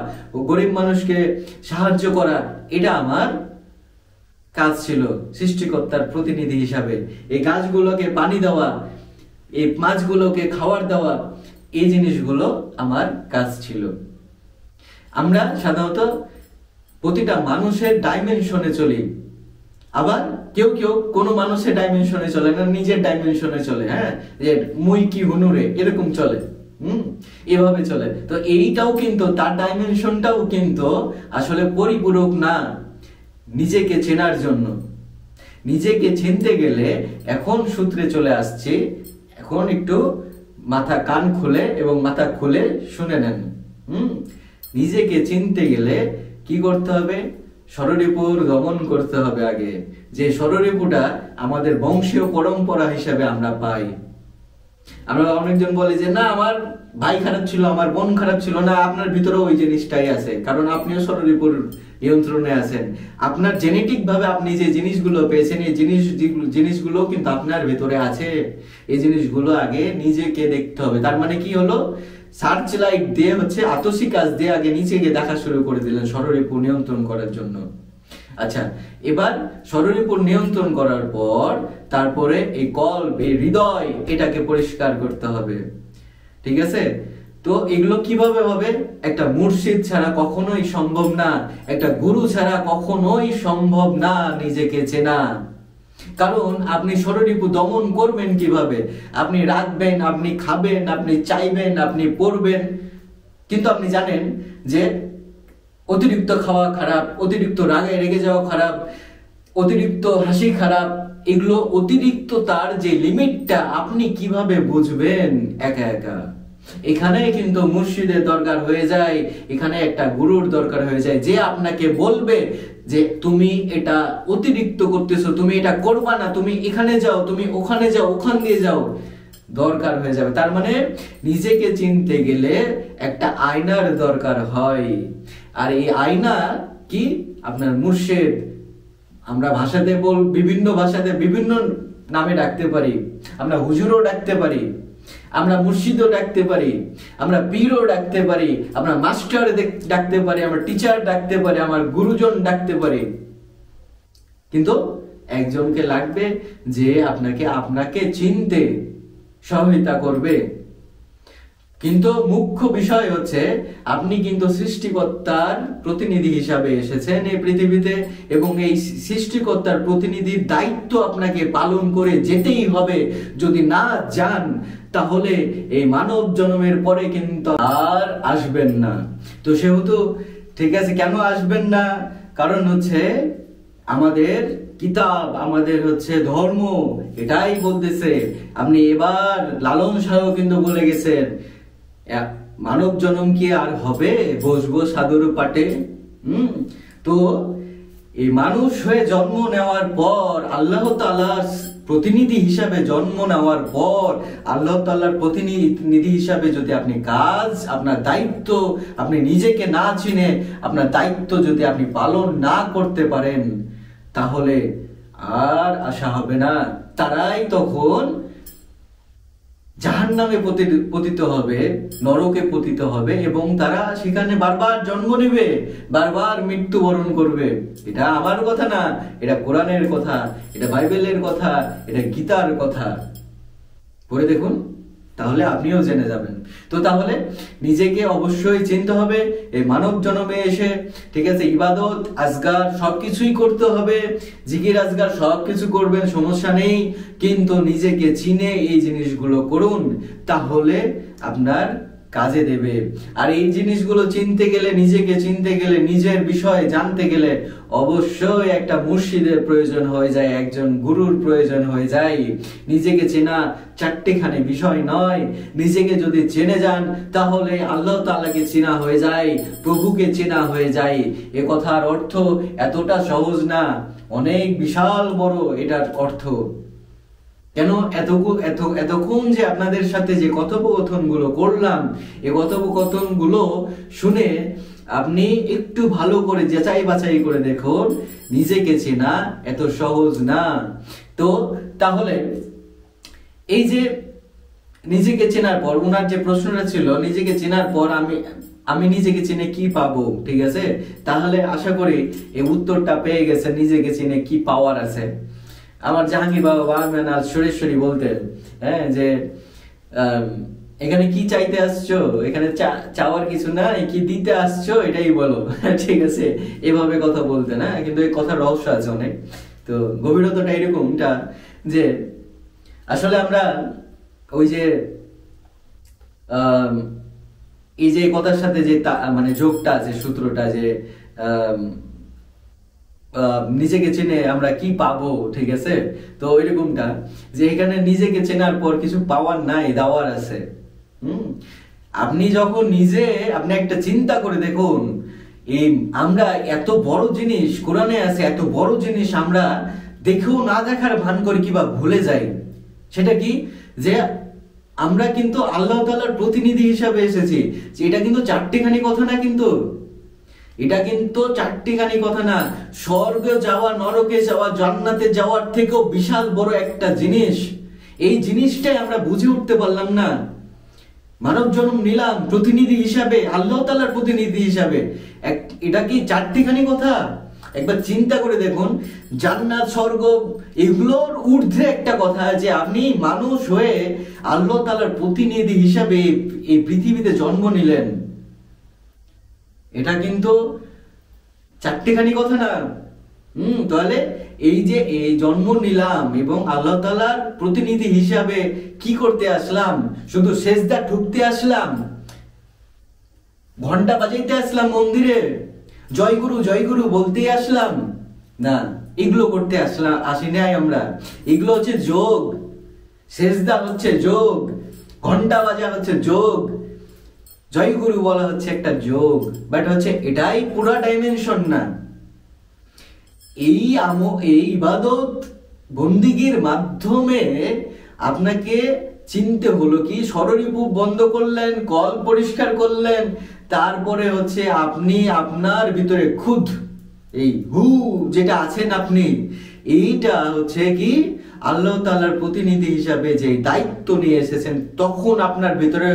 গরিব মানুষকে সাহায্য করা, এটা আমার কাজ ছিল সৃষ্টিকর্তার প্রতিনিধি হিসাবে। এই গাছগুলোকে পানি দেওয়া, এই মাছগুলোকে খাবার দেওয়া, এই জিনিসগুলো আমার কাজ ছিল। আমরা সাধারণত প্রতিটা মানুষের ডাইমেনশনে চলি, আবার কেউ কোনো মানুষের ডাইমেনশনে চলে না, নিজের ডাইমেনশনে চলে। হ্যাঁ, যে মুই কি হুনুরে এরকম চলে, এভাবে চলে। তো এইটাও কিন্তু তার ডাইমেনশনটাও কিন্তু আসলে পরিপূরক না নিজেকে চেনার জন্য। নিজেকে চিনতে গেলে এখন সূত্রে চলে আসছে, এখন একটু কান খুলে এবং মাথা খুলে শুনে নেন। নিজেকে চিনতে গেলে কি করতে হবে? ষড়রিপুর দমন করতে হবে আগে। যে ষড়রিপুটা আমাদের বংশীয় পরম্পরা হিসাবে আমরা পাই। আমরা অনেকজন বলে যে না আমার ভাই খারাপ ছিল, আমার বোন খারাপ ছিল। না, আপনার ভিতরেও ওই জিনিসটাই আছে, কারণ আপনিও ষড়রিপুর নিয়ন্ত্রণে আছেন। আপনার জেনেটিক ভাবে আপনি যে জিনিসগুলো পেয়েছেন, এই জিনিসগুলো কিন্তু আপনার ভিতরে আছে। এই জিনিসগুলো আগে নিজেকে দেখতে হবে। তার মানে কি হলো? সার্চ লাইট দিয়ে হচ্ছে আতসী কাজ দিয়ে আগে নিজেকে দেখা শুরু করে দিলেন ষড়রিপুর নিয়ন্ত্রণ করার জন্য। আচ্ছা, এবার ষড়রিপুর নিয়ন্ত্রণ করার পর তারপরে এই কল্প, এই হৃদয়, এটাকে পরিষ্কার করতে হবে। ঠিক আছে? তো এগুলো কিভাবে হবে? একটা মুর্শিদ ছাড়া কখনোই সম্ভব না, একটা গুরু ছাড়া কখনোই সম্ভব না নিজেকে চেনা। কারণ আপনি ষড়রিপু দমন করবেন কিভাবে? আপনি রাখবেন, আপনি খাবেন, আপনি চাইবেন, আপনি পড়বেন, কিন্তু আপনি জানেন যে অতিরিক্ত খাওয়া খারাপ, অতিরিক্ত রাগে রেগে যাওয়া খারাপ, অতিরিক্ত হাসি খারাপ। এগুলো অতিরিক্ত, তার যে লিমিটটা আপনি কিভাবে বুঝবেন একা একা? এখানে কিন্তু মুর্শিদের দরকার হয়ে যায়, এখানে একটা গুরুর দরকার হয়ে যায়, যে আপনাকে বলবে যে তুমি এটা অতিরিক্ত করতেছো, তুমি এটা করবা না, তুমি এখানে যাও, তুমি ওখানে যাও, ওখান দিয়ে যাও, দরকার হয়ে যাবে। তার মানে নিজেকে চিনতে গেলে একটা আয়নার দরকার হয়। আর এই আয়না কি? আপনার মুর্শিদ। আমরা ভাষাতে বিভিন্ন ভাষাতে বিভিন্ন নামে ডাকতে পারি। আমরা হুজুরও ডাকতে পারি, আমরা মুর্শিদও ডাকতে পারি, আমরা পীরও ডাকতে পারি, আমরা মাস্টার ডাকতে পারি, আমরা টিচার ডাকতে পারি, আমার গুরুজন ডাকতে পারি। কিন্তু একজনকে লাগবে যে আপনাকে চিনতে সহায়তা করবে। কিন্তু মুখ্য বিষয় হচ্ছে আপনি কিন্তু সৃষ্টিকর্তার প্রতিনিধি হিসাবে এসেছেন এই পৃথিবীতে, এবং এই সৃষ্টিকর্তার প্রতিনিধির দায়িত্ব আপনাকে পালন করে যেতেই হবে। যদি না যান তাহলে এই মানব জন্মের পরে কিন্তু আর আসবেন না। তো সেহেতু ঠিক আছে, কেন আসবেন না? কারণ হচ্ছে আমাদের কিতাব, আমাদের হচ্ছে ধর্ম এটাই বলতেছে। আপনি এবার লালন শাহ কিন্তু বলে গেছেন, মানব জন্ম কি আর হবে? বসবো সাধুর পাটে। তো এই মানুষ হয়ে জন্ম নেওয়ার পর, আল্লাহ তাআলার প্রতিনিধি হিসাবে জন্ম নেওয়ার পর, আল্লাহ তাআলার প্রতিনিধি হিসাবে যদি আপনি আপনার দায়িত্ব, আপনি নিজেকে না চিনে আপনার দায়িত্ব যদি আপনি পালন না করতে পারেন, তাহলে আর আশা হবে না। তারাই তখন জাহান্নামে পতিত হবে, নরকে পতিত হবে, এবং তারা সেখানে বারবার জন্ম নেবে, বারবার মৃত্যুবরণ করবে। এটা আমার কথা না, এটা কোরআনের কথা, এটা বাইবেলের কথা, এটা গীতার কথা। পড়ে দেখুন। তাহলে আপনিও জেনে যাবেন। তো তাহলে নিজেকে অবশ্যই চিনতে হবে এই মানব জন্মে এসে, ঠিক আছে, ইবাদত আজগার সবকিছুই করতে হবে, জিকির আজগার সবকিছু করবেন, সমস্যা নেই, কিন্তু নিজেকে চিনে এই জিনিসগুলো করুন, তাহলে আপনার কাজে দেবে। আর এই জিনিসগুলো চিনতে গেলে, নিজেকে চিনতে গেলে, নিজের বিষয়ে জানতে গেলে অবশ্যই একটা মুর্শিদের প্রয়োজন হয়ে যায়, একজন গুরুর প্রয়োজন হয়ে যায়। নিজেকে চেনা চারটিখানি বিষয় নয়, নিজেকে যদি চেনে যান তাহলে আল্লাহ তাআলাকে চেনা হয়ে যায়, প্রভুকে চেনা হয়ে যায়। এ কথার অর্থ এতটা সহজ না, অনেক বিশাল বড় এটার অর্থ। কেন এতক্ষণ যে আপনাদের সাথে যে কথোপকথন গুলো করলাম, এই কথোপকথন গুলো শুনে আপনি একটু ভালো করে যাচাই বাছাই করে দেখুন, নিজেকে চেনা এত সহজ না। তো তাহলে এই যে নিজেকে চেনার পর, ওনার যে প্রশ্নটা ছিল, নিজেকে চেনার পর আমি নিজেকে চিনে কি পাবো, ঠিক আছে, তাহলে আশা করি এই উত্তরটা পেয়ে গেছে, নিজেকে চিনে কি পাওয়ার আছে। আমার জাহাঙ্গীর বাবা বামেনাল সুরেশ্বরী বলতেন, হ্যাঁ, যে এখানে কি চাইতে আসছো, এখানে চাওয়ার কিছু না, কি দিতে আসছো এটাই বলো, ঠিক আছে, এভাবে কথা বলতেন। হ্যাঁ, কিন্তু এই কথার রহস্য আছে অনেক। তো গভীরতাটা এরকমটা যে আসলে আমরা ওই যে এই যে কথার সাথে যে মানে যোগটা আছে, সূত্রটা যে নিজেকে চেনে আমরা কি পাবো, ঠিক আছে, তো এরকমটা যে এখানে নিজেকে চেনার পর কিছু পাওয়ার নাই, দেওয়ার আছে। আপনি যখন আপনি একটা চিন্তা করে দেখুন, এই আমরা এত বড় জিনিস কোরআনে আছে, এত বড় জিনিস আমরা দেখেও না দেখার ভান করে কিবা ভুলে যাই। সেটা কি, যে আমরা কিন্তু আল্লাহ তাআলার প্রতিনিধি হিসাবে এসেছি। এটা কিন্তু চারটিখানি কথা না, কিন্তু এটা কিন্তু চারটিখানি কথা না। স্বর্গে যাওয়া, নরকে যাওয়া, জান্নাতে যাওয়ার থেকেও বিশাল বড় একটা জিনিস। এই জিনিসটাই আমরা বুঝে উঠতে পারলাম না। মানব জন্ম নিলাম প্রতিনিধি হিসাবে, আল্লাহ তাআলার প্রতিনিধি হিসাবে, এটা কি চারটিখানি কথা? একবার চিন্তা করে দেখুন, জান্নাত, স্বর্গ এগুলোর ঊর্ধ্বে একটা কথা যে আপনি মানুষ হয়ে আল্লাহ তাআলার প্রতিনিধি হিসাবে এই পৃথিবীতে জন্ম নিলেন। এটা কিন্তু চারটিখানি কথা না। তাহলে এই যে এই জন্ম নিলাম এবং আল্লাহ তাআলার প্রতিনিধি হিসাবে কি করতে আসলাম? শুধু সেজদা ঠুকতে আসলাম, ঘন্টা বাজাইতে আসলাম মন্দিরে, জয়গুরু জয়গুরু বলতে আসলাম না, এগুলো করতে আসি নাই আমরা। এগুলো হচ্ছে যোগ, সেজদা হচ্ছে যোগ, ঘন্টা বাজা হচ্ছে যোগ, জয়গুরু বলা হচ্ছে একটা যোগ, বাট হচ্ছে এটাই পুরা ডাইমেনশন না। এই ইবাদত বন্দিগির মাধ্যমে আপনাকে চিনতে হলো কি, স্বরূপ বন্ধ করলেন, কল পরিষ্কার করলেন, তারপরে হচ্ছে আপনি আপনার ভিতরে খুদ এই হু যেটা আছেন আপনি, এইটা হচ্ছে কি আল্লাহ তাআলার প্রতিনিধি হিসাবে যে দায়িত্ব নিয়ে এসেছেন, তখন আপনার ভিতরে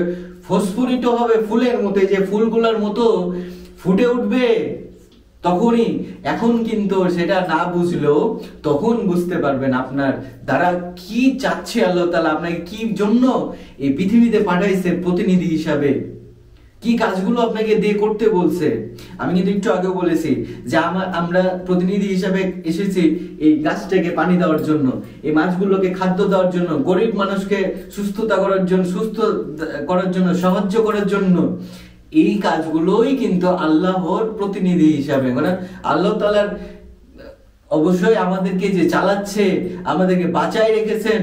ফসফরিত হবে ফুলের মতো, যে ফুলগুলোর মতো ফুটে উঠবে তখনই। এখন কিন্তু সেটা না বুঝলেও তখন বুঝতে পারবেন আপনার দ্বারা কি চাচ্ছে আল্লাহ তাআলা, আপনাকে কি জন্য এই পৃথিবীতে পাঠাইছে প্রতিনিধি হিসাবে, কি কাজগুলো আপনাকে দিয়ে করতে বলছে। আমি কিন্তু একটু আগে বলেছি যে আমরা প্রতিনিধি হিসাবে এসেছি এই গাছটাকে পানি দেওয়ার জন্য, এই মাছগুলোকে খাদ্য দেওয়ার জন্য, গরিব মানুষকে সুস্থতা করার জন্য, সুস্থ করার জন্য, সাহায্য করার জন্য। এই কাজগুলোই কিন্তু আল্লাহর প্রতিনিধি হিসাবে, মানে আল্লাহ তাআলার অবশ্যই আমাদেরকে যে চালাচ্ছে, আমাদেরকে বাঁচায় রেখেছেন,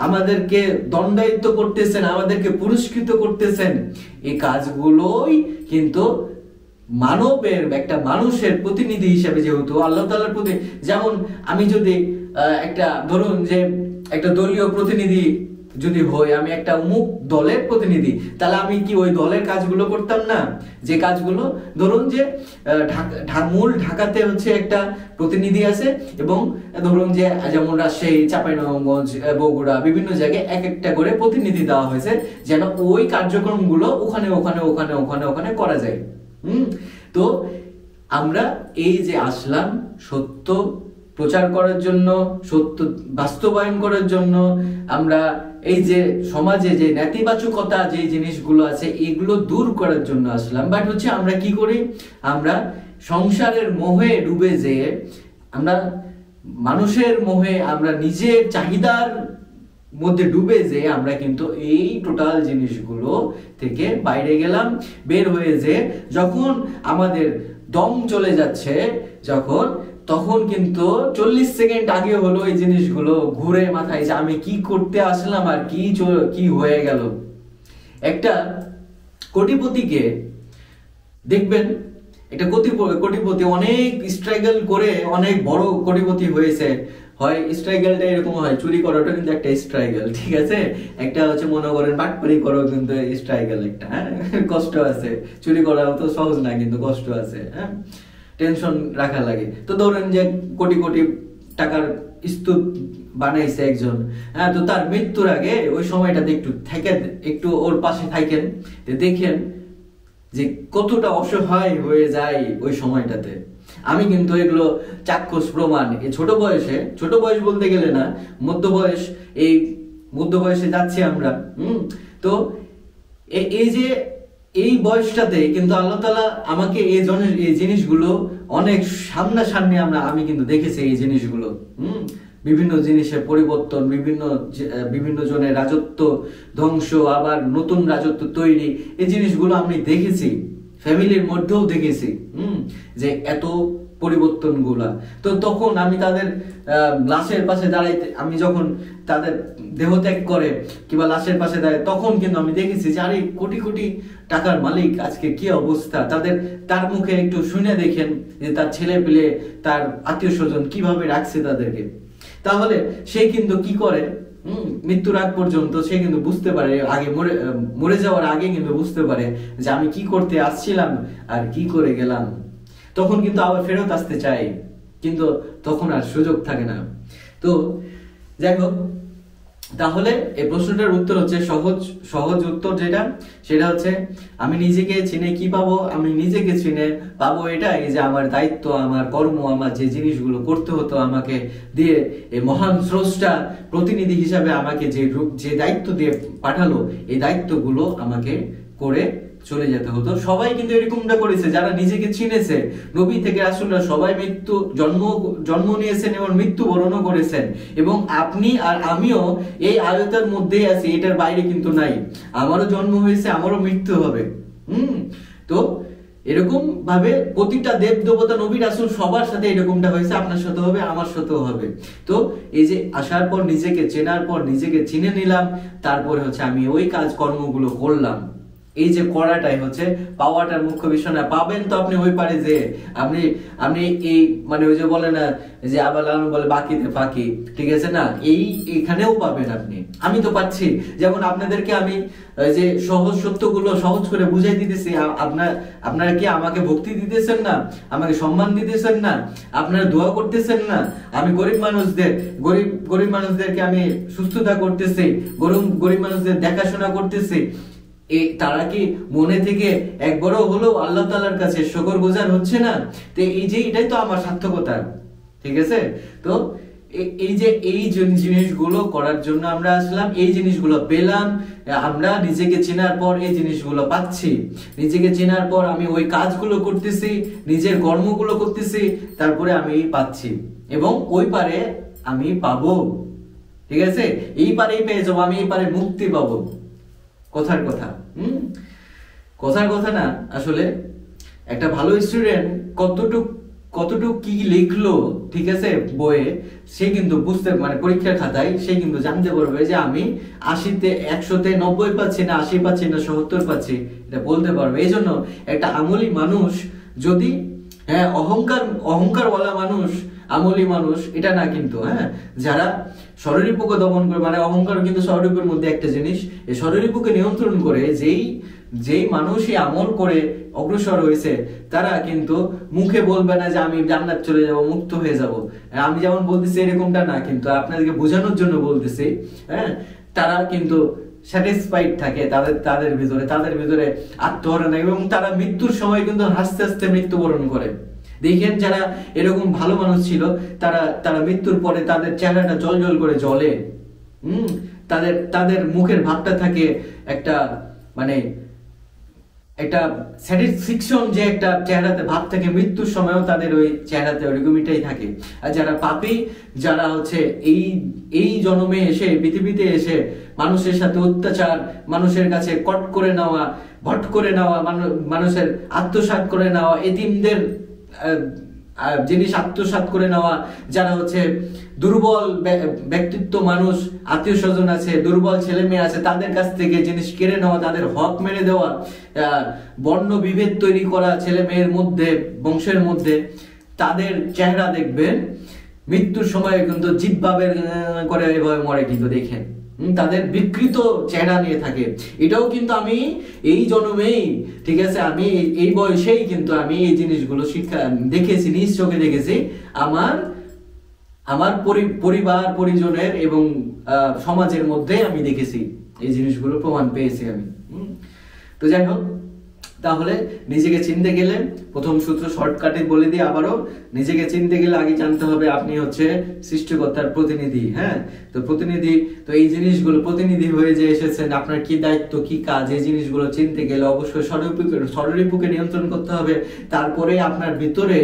আমাদেরকে দণ্ডায়িত করতেছেন, আমাদেরকে পুরস্কৃত করতেছেন, এই কাজগুলোই কিন্তু মানবের একটা মানুষের প্রতিনিধি হিসাবে, যেহেতু আল্লাহ তাআলার প্রতি, যেমন আমি যদি একটা ধরুন যে একটা দলীয় প্রতিনিধি যদি হই, আমি একটা অমুক দলের প্রতিনিধি, তাহলে আমি কি ওই দলের কাজগুলো করতাম না? যে কাজগুলো ধরুন যে মূল ঢাকাতে হচ্ছে একটা প্রতিনিধি আছে, এবং ধরুন যে যেমন রাজশাহী, চাঁপাইনবাবগঞ্জ, বগুড়া বিভিন্ন জায়গায় এক একটা করে প্রতিনিধি দেওয়া হয়েছে, যেন ওই কার্যক্রমগুলো ওখানে ওখানে ওখানে ওখানে ওখানে করা যায়। তো আমরা এই যে আসলাম সত্য প্রচার করার জন্য, সত্য বাস্তবায়ন করার জন্য, আমরা এই যে সমাজে যে নেতিবাচকতা যে জিনিসগুলো আছে এগুলো দূর করার জন্য আসলাম। বাট হচ্ছে আমরা কি করি, আমরা সংসারের মোহে ডুবে যেয়ে, আমরা মানুষের মোহে, আমরা নিজের চাহিদার মধ্যে ডুবে যে আমরা কিন্তু এই টোটাল জিনিসগুলো থেকে বাইরে গেলাম। বের হয়ে যে যখন আমাদের দম চলে যাচ্ছে, তখন কিন্তু 40 সেকেন্ড আগে হলো এই জিনিসগুলো ঘুরে মাথায় যে আমি কি করতে আসলাম আর কি হয়ে গেল। একটা কোটিপতিকে দেখবেন, একটা কোটিপতি অনেক স্ট্রাগল করে অনেক বড় কোটিপতি হয়েছে। হয় স্ট্রাগলটা এরকম হয়, চুরি করাটা কিন্তু একটা স্ট্রাগল, ঠিক আছে? একটা হচ্ছে মনে করেন বাটপারি করো, কিন্তু স্ট্রাগল একটা, হ্যাঁ, কষ্ট আছে। চুরি করাও তো সহজ না, কিন্তু কষ্ট আছে, হ্যাঁ, টেনশন রাখা লাগে। তো ধরেন যে কোটি কোটি টাকার স্তূপ বানাইছে একজন, হ্যাঁ, তো তার মৃত্যুর আগে ওই সময়টাতে একটু ওর পাশে থাকেন, দেখেন যে কতটা অসহায় হয়ে যায় ওই সময়টাতে। আমি কিন্তু এগুলো চাক্ষুষ প্রমাণ, ছোট বয়স বলতে গেলে না, মধ্য বয়সে যাচ্ছি আমরা। তো এই বয়সটাতে কিন্তু আল্লাহ তাআলা আমাকে এই জিনিসগুলো অনেক সামনাসামনি আমি কিন্তু দেখেছি এই জিনিসগুলো। বিভিন্ন জিনিসের পরিবর্তন, বিভিন্ন জনের রাজত্ব ধ্বংস, আবার নতুন রাজত্ব তৈরি, এই জিনিসগুলো আমি দেখেছি, ফ্যামিলির মধ্যেও দেখেছি যে এত পরিবর্তন গুলা। তো তখন আমি তাদের লাশের পাশে দাঁড়াইতে, আমি যখন তাদের দেহ ত্যাগ করে কিংবা লাশের পাশে দাঁড়াই, তখন কিন্তু আমি দেখেছি যে আরে কোটি কোটি টাকার মালিক আজকে কি অবস্থা। তার মুখে একটু শুনে দেখেন যে তার ছেলে পেলে, তার আত্মীয় স্বজন কিভাবে রাখছে তাদেরকে। তাহলে সে কিন্তু কি করে, মৃত্যুর আগ পর্যন্ত সে কিন্তু বুঝতে পারে, আগে মরে যাওয়ার আগে কিন্তু বুঝতে পারে যে আমি কি করতে আসছিলাম আর কি করে গেলাম। তখন কিন্তু আবার ফেরত আসতে চাই, কিন্তু তখন আর সুযোগ থাকে না। তো যাই হোক, তাহলে এই প্রশ্নটার উত্তর হচ্ছে সহজ উত্তর সেটা হচ্ছে আমি নিজেকে চিনে কি পাবো, আমি নিজেকে চিনে পাবো এটাই যে আমার দায়িত্ব, আমার কর্ম, আমার যে জিনিসগুলো করতে হতো আমাকে দিয়ে, এই মহান স্রষ্টা প্রতিনিধি হিসাবে আমাকে যে দায়িত্ব দিয়ে পাঠালো, এই দায়িত্বগুলো আমাকে করে চলে যেতে হতো। সবাই কিন্তু এরকমটা করেছে যারা নিজেকে চিনেছে। নবী থেকে রাসূলরা সবাই জন্ম নিয়েছেন এবং মৃত্যুবরণও করেছেন, এবং আপনি আর আমিও এই আয়তার মধ্যেই আছি, এটার বাইরে কিন্তু নাই। আমারও জন্ম হয়েছে, আমারও মৃত্যু হবে। তো এরকম ভাবে প্রতিটা দেব দেবতা, নবী রাসূল সবার সাথে এরকমটা হয়েছে, আপনার সাথে হবে, আমার সাথেও হবে। তো এই যে আসার পর নিজেকে চেনার পর নিজেকে চিনে নিলাম, তারপরে হচ্ছে আমি ওই কাজ কর্মগুলো করলাম। এই যে করাটাই হচ্ছে পাওয়াটার মুখ্য বিষয় না। পাবেন তো আপনি ওই পারে যে আপনি এই মানে ওই যে বলে না যে আবার বলে বাকিতে ফাঁকি, ঠিক আছে না, এখানেও পাবেন আপনি। আমি তো পাচ্ছি, যেমন আপনাদেরকে আমি যে সহজ সত্যগুলো সহজ করে বুঝাই দিতেছি, আপনারা কি আমাকে ভক্তি দিতেছেন না, আমাকে সম্মান দিতেছেন না, আপনারা দোয়া করতেছেন না? আমি গরিব মানুষদেরকে আমি সুস্থতা করতেছি, গরিব মানুষদের দেখাশোনা করতেছি। তারা কি মনে থেকে একবারও হলেও আল্লাহ তাআলার কাছে শুকরগুজার হচ্ছে না? তো এটাই তো আমার সার্থকতা, ঠিক আছে? তো এই জিনিসগুলো করার জন্য আমরা আসলাম, এই জিনিসগুলো পেলাম। আমরা নিজেকে চেনার পর এই জিনিসগুলো পাচ্ছি, নিজেকে চেনার পর আমি ওই কাজগুলো করতেছি, নিজের কর্মগুলো করতেছি, তারপরে আমি পাচ্ছি, এবং ওই পারে আমি পাবো, ঠিক আছে? এই পারেই পেয়ে যাবো, আমি এই পারে মুক্তি পাবো। কথার কথা না, আসলে একটা ভালো স্টুডেন্ট কতটুক কি লিখলো, ঠিক আছে, বইয়ে, সে কিন্তু বুঝতে মানে পরীক্ষার খাতায় সে কিন্তু জানতে পারবে যে আমি 80তে 100তে 90 পাচ্ছি না, 80 পাচ্ছি না, 70 পাচ্ছি, এটা বলতে পারবে। এই জন্য একটা আমলি মানুষ যদি অহংকারওয়ালা মানুষ, আমলি মানুষ এটা না, কিন্তু যারা শরীরপুকে দমন করে, মানে অহংকার কিন্তু শরীরের মধ্যে একটা জিনিস, এই শরীরপুকে নিয়ন্ত্রণ করে যেই মানুষই আমল করে অগ্রসর হয়েছে, তারা কিন্তু মুখে বলবে না যে আমি জান্নাত চলে যাব, মুক্ত হয়ে যাব। আমি যেমন বলতেছি এরকমটা না, কিন্তু আপনাদেরকে বোঝানোর জন্য বলতেছি। তারা কিন্তু স্যাটিসফাইড থাকে তাদের ভিতরে আত্মহরণ, এবং তারা মৃত্যুর সময় কিন্তু হাসতে হাসতে মৃত্যুবরণ করে। দেখেন যারা এরকম ভালো মানুষ ছিল তারা তারা মৃত্যুর পরে তাদের চেহারাটা জ্বলজ্বল করে জ্বলে, তাদের তাদের মুখের ভাবটা থাকে একটা মানে একটা স্যাটিসফ্যাকশন, যে একটা চেহারাতে ভাব থাকে, মৃত্যুর সময়ও তাদের ওই চেহারাতে ওইরকমটাই থাকে। আর যারা পাপী, যারা হচ্ছে এই জন্মে এসে পৃথিবীতে এসে মানুষের সাথে অত্যাচার, মানুষের কাছে কট করে নেওয়া, ভট করে নেওয়া, মানুষের আত্মসাৎ করে নেওয়া, এতিমদের জিনিস আত্মসাৎ করে নেওয়া, যারা হচ্ছে দুর্বল ব্যক্তিত্ব মানুষ, আত্মীয় স্বজন আছে, দুর্বল ছেলে মেয়ে আছে, তাদের কাছ থেকে জিনিস কেড়ে নেওয়া, তাদের হক মেরে দেওয়া, বর্ণ বিভেদ তৈরি করা ছেলে মেয়ের মধ্যে, বংশের মধ্যে, তাদের চেহারা দেখবেন মৃত্যুর সময় কিন্তু জিব্বা বের করে এভাবে মরে, কিন্তু দেখেন তাদের বিকৃত চেহারা নিয়ে থাকে। এটাও কিন্তু আমি এই জন্মেই, ঠিক আছে, আমি এই বয়সেই কিন্তু আমি এই জিনিসগুলো শিক্ষা দেখেছি, নিজ চোখে দেখেছি, আমার পরিবার পরিজনের এবং সমাজের মধ্যে আমি দেখেছি, এই জিনিসগুলো প্রমাণ পেয়েছি আমি। তো যাই হোক, তাহলে নিজেকে চিনতে গেলে প্রথম সূত্র শর্টকাটে বলে দিই আবারও, নিজেকে চিনতে গেলে আগে জানতে হবে আপনি হচ্ছে সৃষ্টিকর্তার প্রতিনিধি। হ্যাঁ, তো প্রতিনিধি, তো এই জিনিসগুলো প্রতিনিধি হয়ে যে এসেছেন, আপনার কি দায়িত্ব কি কাজ, এই জিনিসগুলো চিনতে গেলে অবশ্যই ষড়রিপুকে নিয়ন্ত্রণ করতে হবে। তারপরে আপনার ভিতরে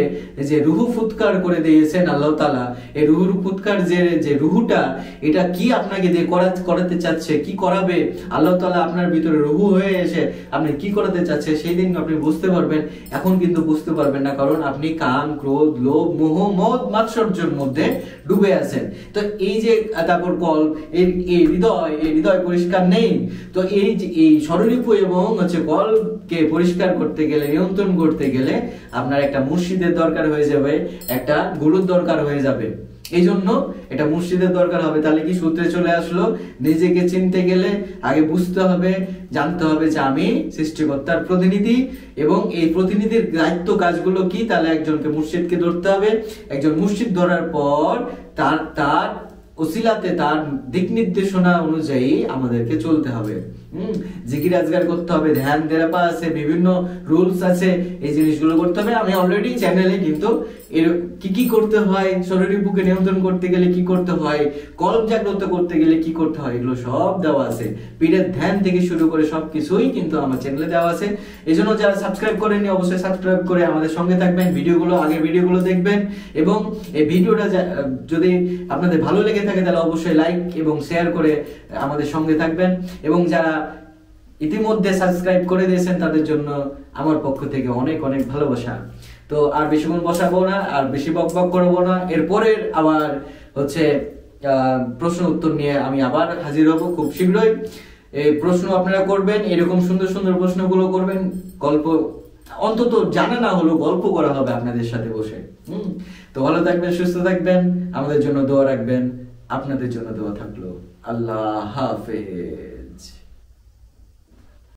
যে রুহু ফুৎকার করে দিয়েছেন আল্লাহ তাআলা, এই রুহুর ফুৎকার যে রুহুটা, এটা কি আপনাকে দিয়ে করাতে চাচ্ছে, কি করাবে আল্লাহ তাআলা আপনার ভিতরে রুহু হয়ে এসে আপনি কি করাতে চাচ্ছে, সেই দিন আপনি বুঝতে পারবেন। এখন কিন্তু বুঝতে পারবেন না, কারণ আপনি কাম, ক্রোধ, লোভ, মোহ, মদ, মাৎসর্যের মধ্যে ডুবে আছেন। তো এই যে তারপর কল্প, এই হৃদয় পরিষ্কার নেই। তো এই ষড়রিপু এবং হচ্ছে কল্পকে পরিষ্কার করতে গেলে, নিয়ন্ত্রণ করতে গেলে আপনার একটা মুর্শিদের দরকার হয়ে যাবে, একটা গুরুর দরকার হয়ে যাবে। এই জন্য এটা মুর্শিদের দরকার হবে। তাহলে কি সূত্রে চলে আসলো, নিজেকে চিনতে গেলে আগে বুঝতে হবে, জানতে হবে যে আমি সৃষ্টিকর্তার প্রতিনিধি, এবং এই প্রতিনিধির দায়িত্ব কাজগুলো কি। তাহলে একজনকে মুর্শিদকে ধরতে হবে, একজন মুর্শিদ ধরার পর তার ওসিলাতে, তার দিক নির্দেশনা অনুযায়ী আমাদেরকে চলতে হবে। জিকির আজগার করতে হবে, ধ্যান থেরাপি আছে, বিভিন্ন রুলস আছে, এই জিনিসগুলো করতে হবে। আমি অলরেডি চ্যানেলে কিন্তু এর কি করতে হয়, শরীরের বুকে নিয়ন্ত্রণ করতে গেলে কি করতে হয়, কলব জাগ্রত করতে গেলে কি করতে হয়, এগুলো সব দেওয়া আছে। পীরের ধ্যান থেকে শুরু করে সবকিছুই কিন্তু আমার চ্যানেলে দেওয়া আছে। এই জন্য যারা সাবস্ক্রাইব করেননি অবশ্যই সাবস্ক্রাইব করে আমাদের সঙ্গে থাকবেন, আগের ভিডিওগুলো দেখবেন, এবং এই ভিডিওটা যদি আপনাদের ভালো লেগে থাকে তাহলে অবশ্যই লাইক এবং শেয়ার করে আমাদের সঙ্গে থাকবেন। এবং যারা ইতিমধ্যে সাবস্ক্রাইব করে দিয়েছেন তাদের জন্য আমার পক্ষ থেকে অনেক অনেক ভালোবাসা। তো আর বেশিক্ষণ বসাবো না, আর বেশি বকবক করবো না। এরপরের আবার হচ্ছে প্রশ্ন উত্তর নিয়ে আমি আবার হাজির হব খুব শীঘ্রই। এই প্রশ্ন আপনারা করবেন, এরকম সুন্দর সুন্দর প্রশ্নগুলো করবেন। গল্প অন্তত জানা না হলেও গল্প করা হবে আপনাদের সাথে বসে। তো ভালো থাকবেন, সুস্থ থাকবেন, আমাদের জন্য দোয়া রাখবেন, আপনাদের জন্য দোয়া থাকলো। আল্লাহ হাফেজ।